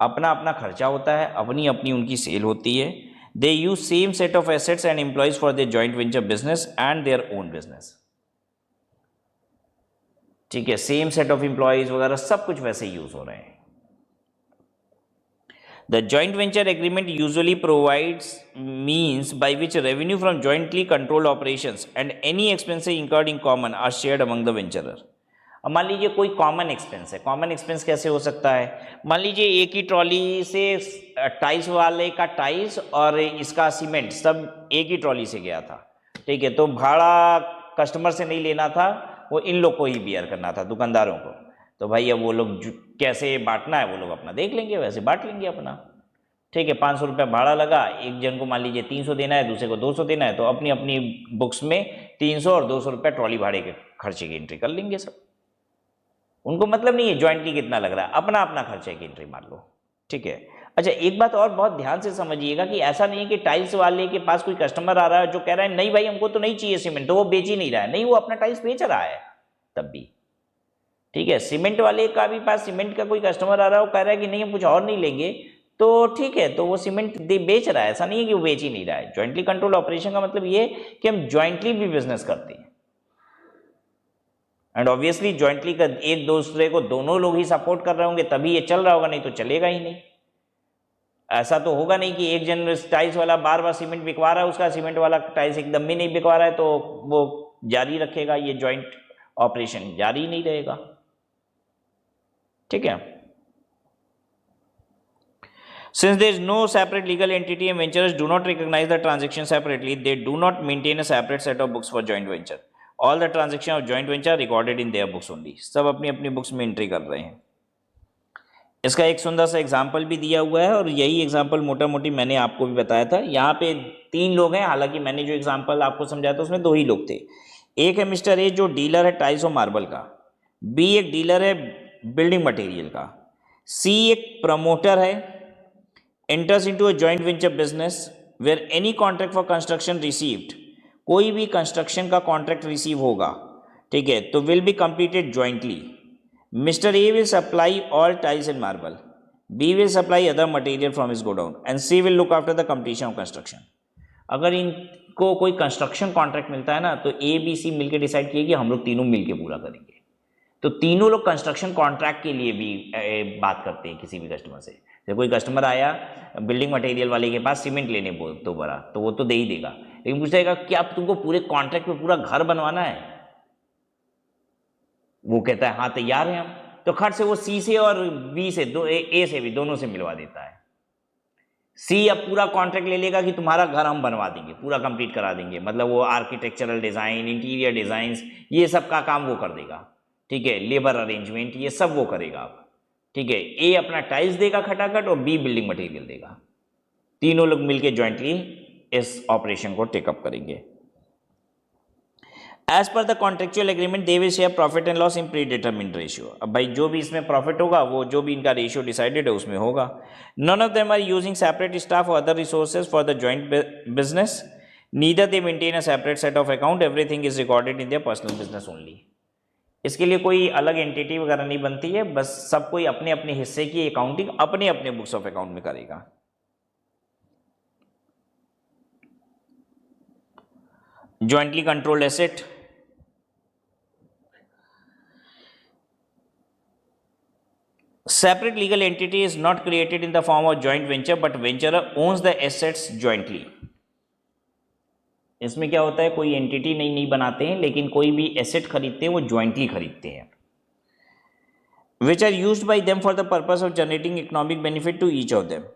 अपना अपना खर्चा होता है, अपनी अपनी उनकी सेल होती है। They use same set of assets and employees for their joint venture business and their own business, ठीक है, सेम सेट ऑफ एम्प्लॉयज वगैरह सब कुछ वैसे यूज हो रहे हैं। The joint venture agreement usually provides means by which revenue from jointly controlled operations and any expenses incurred in common are shared among the venturer। अब मान लीजिए कोई कॉमन एक्सपेंस है, कॉमन एक्सपेंस कैसे हो सकता है, मान लीजिए एक ही ट्रॉली से टाइल्स वाले का टाइल्स और इसका सीमेंट सब एक ही ट्रॉली से गया था, ठीक है, तो भाड़ा कस्टमर से नहीं लेना था, वो इन लोग को ही बियर करना था, दुकानदारों को। तो भाई अब वो लोग कैसे बांटना है वो लोग अपना देख लेंगे, वैसे बांट लेंगे अपना, ठीक है। 500 रुपये भाड़ा लगा, एक जन को मान लीजिए 300 देना है, दूसरे को 200 देना है, तो अपनी अपनी बुक्स में 300 और 200 रुपये ट्रॉली भाड़े के खर्चे की एंट्री कर लेंगे सब। उनको मतलब नहीं है ज्वाइंटली कितना लग रहा है, अपना अपना खर्चे की एंट्री मार लो, ठीक है। अच्छा एक बात और बहुत ध्यान से समझिएगा कि ऐसा नहीं है कि टाइल्स वाले के पास कोई कस्टमर आ रहा है जो कह रहा है नहीं भाई हमको तो नहीं चाहिए सीमेंट, तो वो बेच ही नहीं रहा है, नहीं, वो अपना टाइल्स बेच रहा है तब भी, ठीक है। सीमेंट वाले का भी पास सीमेंट का कोई कस्टमर आ रहा है, वो कह रहा है कि नहीं हम कुछ और नहीं लेंगे, तो ठीक है, तो वो सीमेंट बेच रहा है, ऐसा नहीं है कि वो बेच ही नहीं रहा है। ज्वाइंटली कंट्रोल ऑपरेशन का मतलब ये कि हम ज्वाइंटली भी बिजनेस करते हैं, एंड ऑब्वियसली ज्वाइंटली का एक दूसरे को दोनों लोग ही सपोर्ट कर रहे होंगे तभी ये चल रहा होगा, नहीं तो चलेगा ही नहीं। ऐसा तो होगा नहीं कि एक जन टाइल्स वाला बार बार सीमेंट बिकवा रहा है, उसका सीमेंट वाला टाइल्स एकदम भी नहीं बिकवा रहा है, तो वो जारी रखेगा, ये ज्वाइंट ऑपरेशन जारी नहीं रहेगा, ठीक है। Since there is no separate legal entity and venturers do not recognize the transaction separately, they do not maintain a separate set of books for joint venture. All the transactions of joint venture are recorded in their books only. सब अपनी अपनी बुक्स में एंट्री कर रहे हैं। इसका एक सुंदर सा एग्जाम्पल भी दिया हुआ है, और यही एग्जाम्पल मोटा मोटी मैंने आपको भी बताया था। यहाँ पे 3 लोग हैं, हालांकि मैंने जो एग्जाम्पल आपको समझाया था उसमें 2 ही लोग थे। एक है मिस्टर ए जो डीलर है टाइल्स और मार्बल का, बी एक डीलर है बिल्डिंग मटेरियल का, सी एक प्रमोटर है, enters into a joint venture business where any contract for construction received, कोई भी कंस्ट्रक्शन का कॉन्ट्रैक्ट रिसीव होगा, ठीक है, तो will be completed jointly. Mister A will supply all tiles and marble, B will supply other material from his godown and C will look after the completion of construction. अगर इनको कोई कंस्ट्रक्शन कॉन्ट्रैक्ट मिलता है ना, तो ए बी सी मिलकर डिसाइड किए कि हम लोग तीनों मिलके पूरा करेंगे। तो तीनों लोग कंस्ट्रक्शन कॉन्ट्रैक्ट के लिए भी बात करते हैं किसी भी कस्टमर से। जब कोई कस्टमर आया बिल्डिंग मटेरियल वाले के पास सीमेंट लेने बोल तो बड़ा, तो वो तो दे ही देगा, लेकिन पूछेगा क्या तुमको पूरे कॉन्ट्रैक्ट में पूरा घर बनवाना है? वो कहता है हाँ तैयार है हम, तो खट से वो सी से और बी से ए से भी दोनों से मिलवा देता है। सी अब पूरा कॉन्ट्रैक्ट ले लेगा कि तुम्हारा घर हम बनवा देंगे, पूरा कंप्लीट करा देंगे, मतलब वो आर्किटेक्चरल डिज़ाइन, इंटीरियर डिज़ाइंस, ये सब का काम वो कर देगा, ठीक है, लेबर अरेंजमेंट ये सब वो करेगा अब, ठीक है। ए अपना टाइल्स देगा खटाखट और बी बिल्डिंग मटेरियल देगा, तीनों लोग मिलके जॉइंटली इस ऑपरेशन को टेकअप करेंगे। As per the contractual agreement they will share profit and loss in pre determined ratio. अब भाई जो भी इसमें प्रॉफिट होगा वो जो भी इनका रेशियो डिसाइडेड है उसमें होगा। None of them are using separate staff और other resources for the joint business, neither they maintain a separate set of account, everything is recorded in their personal business only. इसके लिए कोई अलग एंटिटी वगैरह नहीं बनती है, बस सब कोई अपने अपने हिस्से की अकाउंटिंग अपने अपने बुक्स ऑफ अकाउंट में करेगा। Jointly controlled asset, separate legal entity is not created in the form of joint venture but venturer owns the assets jointly। इसमें क्या होता है, कोई एंटिटी नहीं बनाते हैं, लेकिन कोई भी एसेट खरीदते हैं वो जॉइंटली खरीदते हैं। which are used by them for the purpose of generating economic benefit to each of them।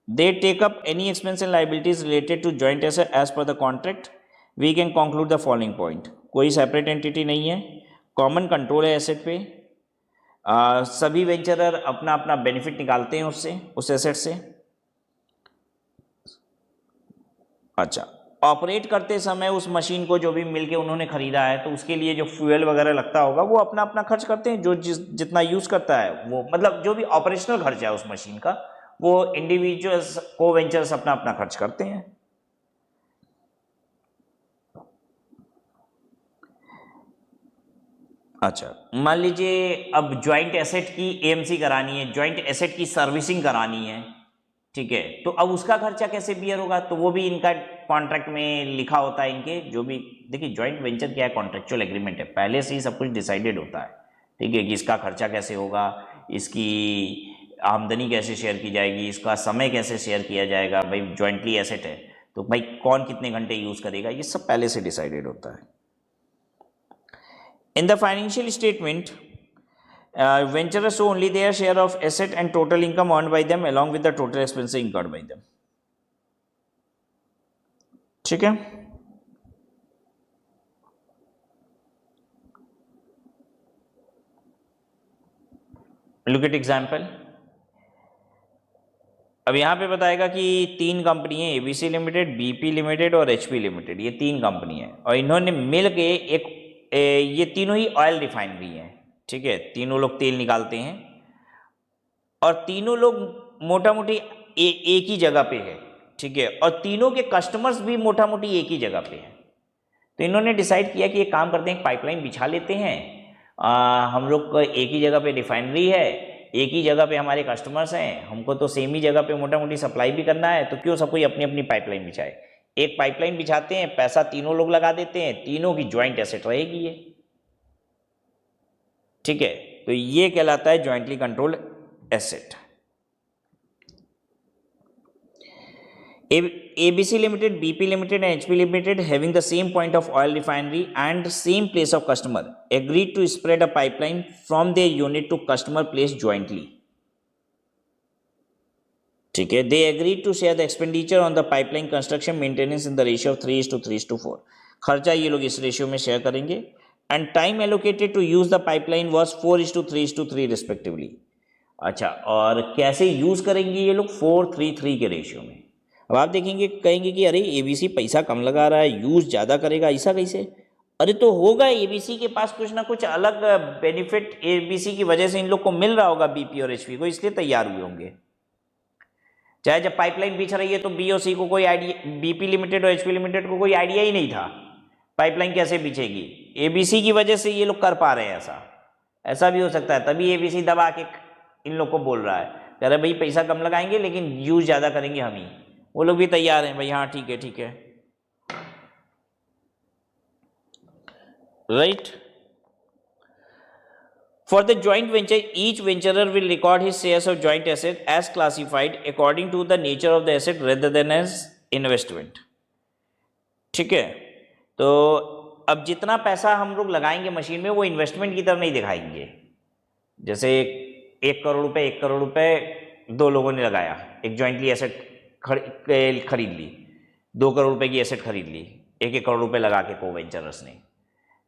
they take up any expense and liabilities related to joint asset as per the contract। we can conclude the following point। कोई सेपरेट एंटिटी नहीं है, कॉमन कंट्रोल है एसेट पे, सभी वेंचरर अपना अपना बेनिफिट निकालते हैं उससे, उस एसेट से। अच्छा, ऑपरेट करते समय उस मशीन को जो भी मिलके उन्होंने खरीदा है तो उसके लिए जो फ्यूल वगैरह लगता होगा वो अपना अपना खर्च करते हैं, जो जितना यूज करता है वो, मतलब जो भी ऑपरेशनल खर्च है उस मशीन का वो इंडिविजुअल्स को वेंचर्स अपना अपना खर्च करते हैं। अच्छा, मान लीजिए अब ज्वाइंट एसेट की एएमसी करानी है, ज्वाइंट एसेट की सर्विसिंग करानी है, ठीक है, तो अब उसका खर्चा कैसे बियर होगा? तो वो भी इनका कॉन्ट्रैक्ट में लिखा होता है इनके, जो भी देखिए ज्वाइंट वेंचर क्या है, कॉन्ट्रेक्चुअल एग्रीमेंट है, पहले से ही सब कुछ डिसाइडेड होता है, ठीक है, कि इसका खर्चा कैसे होगा, इसकी आमदनी कैसे शेयर की जाएगी, इसका समय कैसे शेयर किया जाएगा, भाई ज्वाइंटली एसेट है तो भाई कौन कितने घंटे यूज करेगा, ये सब पहले से डिसाइडेड होता है। In the financial statement, venturers show only their share of asset and total income earned by them along with the total expenses incurred by them। ठीक है, look at example। अब यहां पे बताएगा कि तीन कंपनी है, एबीसी लिमिटेड, बीपी लिमिटेड और एचपी लिमिटेड, ये तीन कंपनी है और इन्होंने मिल के एक ये तीनों ही ऑयल रिफाइनरी हैं, ठीक है, तीनों लोग तेल निकालते हैं और तीनों लोग मोटा मोटी एक ही जगह पे है, ठीक है, और तीनों के कस्टमर्स भी मोटा मोटी एक ही जगह पे हैं। तो इन्होंने डिसाइड किया कि एक काम करते हैं, एक पाइपलाइन बिछा लेते हैं, हम लोग को एक ही जगह पे रिफाइनरी है, एक ही जगह पे हमारे कस्टमर्स हैं, हमको तो सेम ही जगह पे मोटा मोटी सप्लाई भी करना है, तो क्यों सब कोई अपनी अपनी पाइपलाइन बिछाए। एक पाइपलाइन बिछाते हैं, पैसा तीनों लोग लगा देते हैं, तीनों की ज्वाइंट एसेट रहेगी ये, ठीक है, तो ये कहलाता है jointly controlled asset. ABC Limited, BP Limited and HP Limited having the same point of oil refinery and same place of customer agreed to spread a pipeline from their unit to customer place jointly। ठीक है, they agreed to share the expenditure on the pipeline construction maintenance in the ratio of 3:3:4। खर्चा ये लोग इस रेशियो में शेयर करेंगे and time allocated to use the pipeline was 4:3:3 respectively। अच्छा, और कैसे यूज करेंगे ये लोग? 4:3:3 के रेशियो में। अब आप देखेंगे, कहेंगे कि अरे एबीसी पैसा कम लगा रहा है, यूज ज़्यादा करेगा, ऐसा कैसे? अरे तो होगा, एबीसी के पास कुछ ना कुछ अलग बेनिफिट एबीसी की वजह से इन लोग को मिल रहा होगा, बीपी और एचपी को, इसलिए तैयार हुए होंगे। चाहे जब पाइपलाइन बिछ रही है तो बी और सी को कोई आइडिया, बीपी लिमिटेड और एचपी लिमिटेड को कोई आइडिया ही नहीं था पाइपलाइन कैसे बिछेगी। एबीसी की वजह से ये लोग कर पा रहे हैं ऐसा, ऐसा भी हो सकता है। तभी एबीसी दबा के इन लोग को बोल रहा है, कह रहे भाई पैसा कम लगाएंगे लेकिन यूज ज़्यादा करेंगे हम ही। वो लोग भी तैयार हैं भाई, हाँ ठीक है ठीक है, right. For the joint venture, each venturer will record his shares of joint asset as classified according to the nature of the asset rather than as investment. ठीक है, तो अब जितना पैसा हम लोग लगाएंगे मशीन में वो इन्वेस्टमेंट की तरह नहीं दिखाएंगे। जैसे 1 करोड़ रुपए 2 लोगों ने लगाया, एक जॉइंटली एसेट खरीद ली, 2 करोड़ रुपए की एसेट खरीद ली 1 करोड़ रुपए लगा के को वेंचरर्स ने,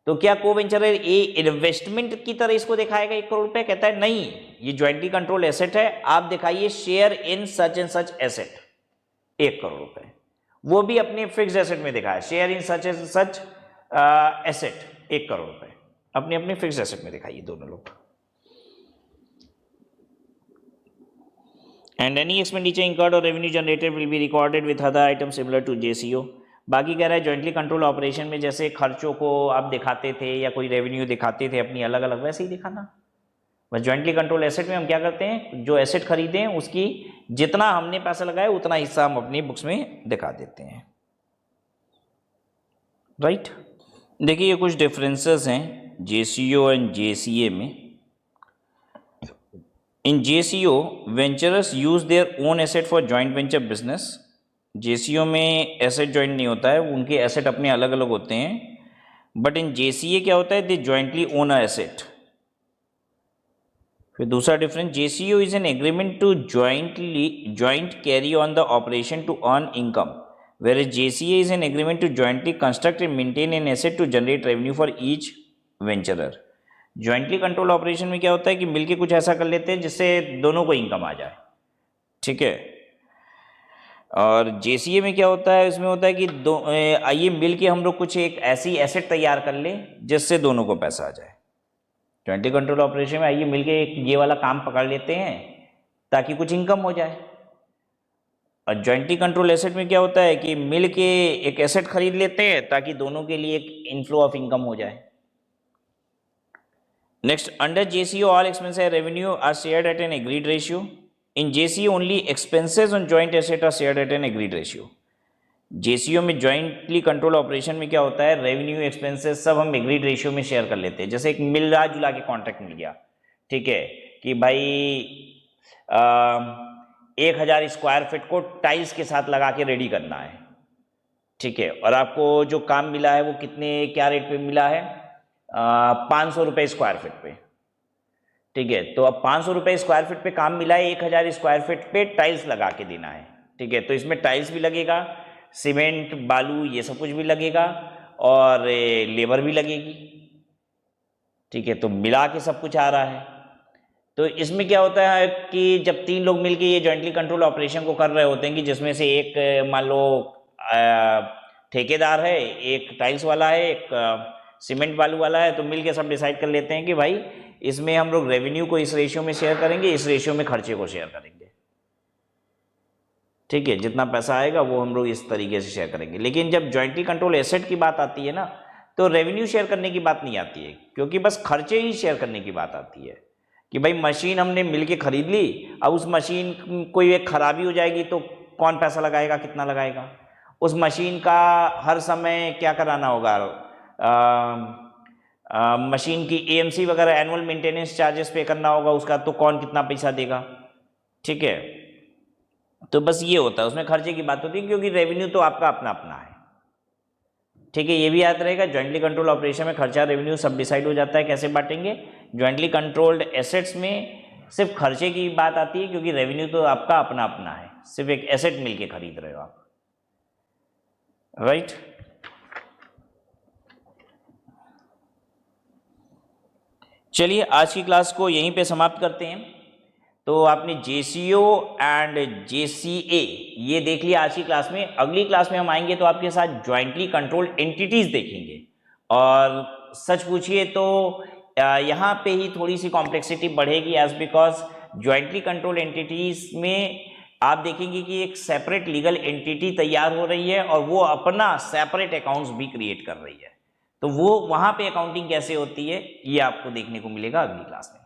तो क्या को वेंचर ये इन्वेस्टमेंट की तरह इसको दिखाएगा 1 करोड़ रुपए? कहता है नहीं, ये ज्वाइंटली कंट्रोल एसेट है, आप दिखाइए share in such and such asset 1 crore रुपए, वो भी अपने फिक्स एसेट में दिखाया, share in such and such asset 1 crore रुपए अपने अपने फिक्स एसेट में दिखाइए दोनों लोग। एंड एनी एक्सपेंडिचर इनकर्ड और revenue generated will be recorded with other item similar to JCO. बाकी कह रहा है जॉइंटली कंट्रोल ऑपरेशन में जैसे खर्चों को आप दिखाते थे या कोई रेवेन्यू दिखाते थे अपनी अलग अलग, वैसे ही दिखाना। बस जॉइंटली कंट्रोल एसेट में हम क्या करते हैं, जो एसेट खरीदे हैं उसकी जितना हमने पैसा लगाया उतना हिस्सा हम अपनी बुक्स में दिखा देते हैं, राइट। देखिए ये कुछ डिफरेंसेस हैं जेसीओ एंड जेसीए में। In JCO venturers use their own asset for joint venture business. JCO में एसेट जॉइंट नहीं होता है, उनके एसेट अपने अलग अलग होते हैं। बट इन जेसीए क्या होता है, they jointly own a asset. फिर दूसरा difference, JCO is an agreement to joint carry on the operation to earn income, whereas JCA is an agreement to jointly construct and maintain an asset to generate revenue for each venturer. Jointly control operation में क्या होता है कि मिलके कुछ ऐसा कर लेते हैं जिससे दोनों को इनकम आ जाए, ठीक है। और जेसीए में क्या होता है, इसमें होता है कि आइए मिलके हम लोग कुछ एक ऐसी एसेट तैयार कर ले जिससे दोनों को पैसा आ जाए। जॉइंटली कंट्रोल ऑपरेशन में आइए मिलके एक ये वाला काम पकड़ लेते हैं ताकि कुछ इनकम हो जाए। और जॉइंटली कंट्रोल एसेट में क्या होता है कि मिल के एक एसेट खरीद लेते हैं ताकि दोनों के लिए एक इनफ्लो ऑफ इनकम हो जाए। Next, under JCO all expenses and revenue are shared at an agreed ratio. In JCO only expenses on joint asset are shared at an agreed ratio. JCO में जॉइंटली कंट्रोल ऑपरेशन में क्या होता है, रेवेन्यू एक्सपेंसेस सब हम एग्रीड रेशियो में शेयर कर लेते हैं। जैसे एक मिला जुला के कॉन्ट्रैक्ट मिल गया, ठीक है, कि भाई 1000 स्क्वायर फीट को टाइल्स के साथ लगा के रेडी करना है, ठीक है, और आपको जो काम मिला है वो कितने क्या रेट पे मिला है, 500 रुपये स्क्वायर फीट पे, ठीक है। तो अब 500 रुपये स्क्वायर फीट पे काम मिला है, 1000 स्क्वायर फीट पे टाइल्स लगा के देना है, ठीक है। तो इसमें टाइल्स भी लगेगा, सीमेंट बालू ये सब कुछ भी लगेगा और लेबर भी लगेगी, ठीक है। तो मिला के सब कुछ आ रहा है। तो इसमें क्या होता है कि जब 3 लोग मिलके ये जॉइंटली कंट्रोल ऑपरेशन को कर रहे होते हैं कि जिसमें से एक मान लो ठेकेदार है, एक टाइल्स वाला है, एक सीमेंट बालू वाला है, तो मिलके सब डिसाइड कर लेते हैं कि भाई इसमें हम लोग रेवेन्यू को इस रेशियो में शेयर करेंगे, इस रेशियो में खर्चे को शेयर करेंगे, ठीक है। जितना पैसा आएगा वो हम लोग इस तरीके से शेयर करेंगे। लेकिन जब जॉइंटली कंट्रोल एसेट की बात आती है ना, तो रेवेन्यू शेयर करने की बात नहीं आती है, क्योंकि बस खर्चे ही शेयर करने की बात आती है कि भाई मशीन हमने मिलके खरीद ली, अब उस मशीन कोई एक खराबी हो जाएगी तो कौन पैसा लगाएगा, कितना लगाएगा, उस मशीन का हर समय क्या कराना होगा, मशीन की एएमसी वगैरह एनुअल मेंटेनेंस चार्जेस पे करना होगा उसका, तो कौन कितना पैसा देगा, ठीक है। तो बस ये होता है, उसमें खर्चे की बात होती है, क्योंकि रेवेन्यू तो आपका अपना अपना है, ठीक है। ये भी याद रहेगा, जॉइंटली कंट्रोल ऑपरेशन में खर्चा रेवेन्यू सब डिसाइड हो जाता है, कैसे बांटेंगे। जॉइंटली कंट्रोल्ड एसेट्स में सिर्फ खर्चे की बात आती है, क्योंकि रेवेन्यू तो आपका अपना अपना है, सिर्फ एक एसेट मिलके खरीद रहे हो आप, राइट। चलिए आज की क्लास को यहीं पे समाप्त करते हैं। तो आपने जेसीओ एंड जेसीए ये देख लिया आज की क्लास में। अगली क्लास में हम आएंगे तो आपके साथ ज्वाइंटली कंट्रोल्ड एंटिटीज देखेंगे और सच पूछिए तो यहाँ पे ही थोड़ी सी कॉम्प्लेक्सिटी बढ़ेगी, as because jointly control entities में आप देखेंगे कि एक सेपरेट लीगल एंटिटी तैयार हो रही है और वो अपना सेपरेट अकाउंट्स भी क्रिएट कर रही है। तो वो वहाँ पे अकाउंटिंग कैसे होती है ये आपको देखने को मिलेगा अगली क्लास में।